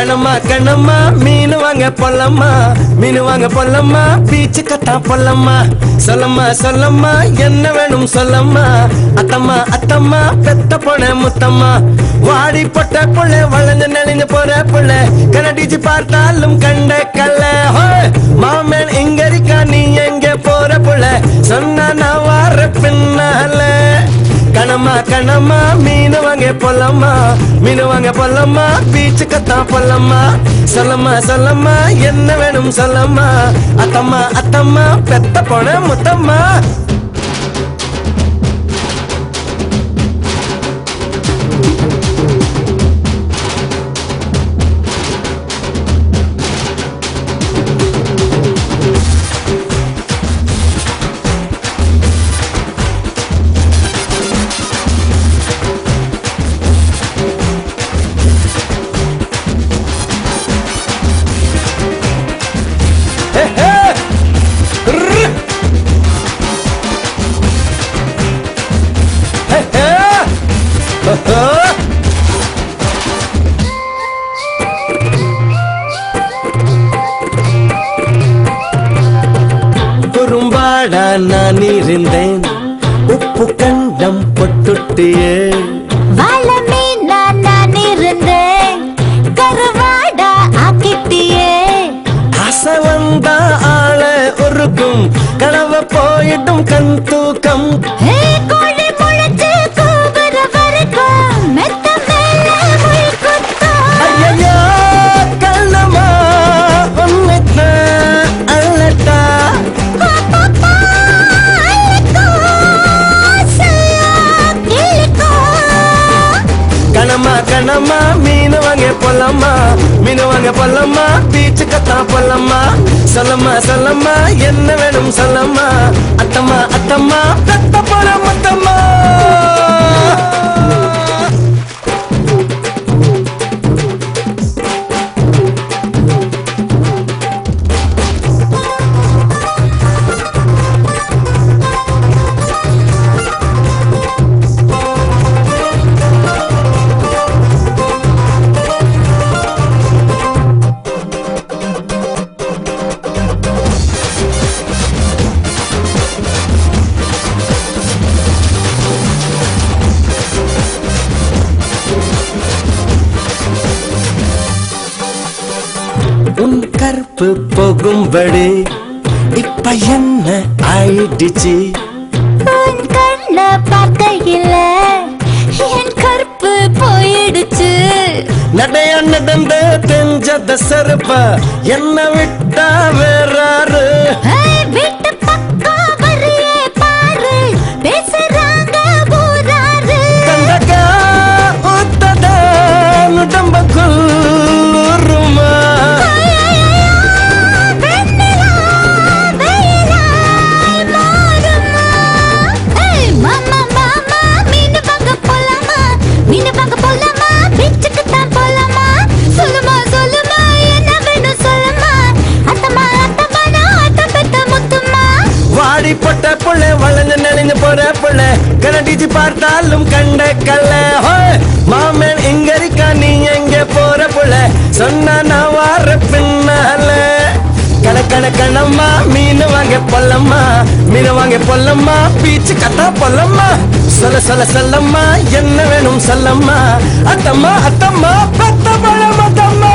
கணமா கணமா மீன் வாங்க பொல்லம்மா மீன் வாங்க பொல்லம்மா பீச்சு கத்தா பொல்லம்மா சொல்லம்மா சொல்லம்மா என்ன வேணும் சொல்லம்மா அத்தம்மா அத்தம்மா பெத்த பொண்ண முத்தம்மா வாடி பொட்ட புள்ள வளைஞ்சு நெளிஞ்சு போற புள்ள கனடிச்சு பார்த்தாலும் கண்ட கல்ல மாமன் இங்க இருக்கா நீ எங்க போற புள்ள சொன்னா நான் வார பின்னால கணமா கணமா மீன் வாங்க பொல்லம்மா மீன் வாங்க பொல்லம்மா பீச்சு கத்தா பொல்லம்மா சொல்லம்மா சொல்லம்மா என்ன வேணும் சொல்லம்மா அத்தம்மா அத்தம்மா பெத்த பொண்ண முத்தம்மா குறும்பாடா நான் இருந்தேன் உப்பு கண்டம் பொட்டுட்டியே வாழமே நான் இருந்தேன் கருவாடா ஆக்கிட்டியே ஆசை வந்தா ஆள ஒருக்கும் கனவ போயிட்டும் கண் தூக்கம் கோழி முளைச்சு கூவுற வரைக்கும் மெத்த மேல முள் குத்தும் ஐயோ கண்ணம்மா உன்னைத்த அல்லட்டா பாப்பா அழைக்கோ சையா கிளிக்கோ கணமா கணமா மீன் வாங்க பொல்லம்மா மீன் வாங்க பொல்லம்மா பீச்சு கத்தா பொல்லம்மா சொல்லம்மா சொல்லம்மா என்ன வேணும் சொல்லம்மா அத்தம்மா அத்தம்மா பெத்த பொண்ண முத்தம்மா உன் கற்பு போகும்படி இப்ப என்ன ஆயிடுச்சு உன் கண்ண பார்க்கையில என் கற்பு போயிடுச்சு நடைய நடந்த தெரிஞ்சத செருப்ப என்ன விட்டா வேறாரு வீட்டு பக்கம் வரையே பாரு பேசுறாங்க ஊராரு கண்டக்கா ஊத்தத நுடம்பக்குள் ஊருமா வெண்ணிலா வெயிலாய் மாறுமா மாமா மாமா மீன் வாங்க போலாமா மீன் வாங்க போலாமா பீச்சுக்கு தான் போலாமா சொல்லுமா சொல்லுமா என்ன வேணும் சொல்லுமா அத்தம்மா அத்தம்மா நான் அத்தம் பெத்த முத்துமா வாடி பொட்ட புள்ள வளைஞ்சு நெளிஞ்சு போற புள்ள கனடிச்சு பார்த்தாலும் கண்ட கல்ல மாமன் இங்க இருக்கா நீ எங்க போற புள்ள சொன்னா நான் வார பின்னால கணக்கணக்கணம்மா மீன் வாங்க பொல்லம்மா மீன் வாங்க பொல்லம்மா பீச்சு கத்தா பொல்லம்மா சொல்ல சொல்ல சொல்லம்மா என்ன வேணும் சொல்லம்மா அத்தம்மா அத்தம்மா பெத்த பழம் அத்தம்மா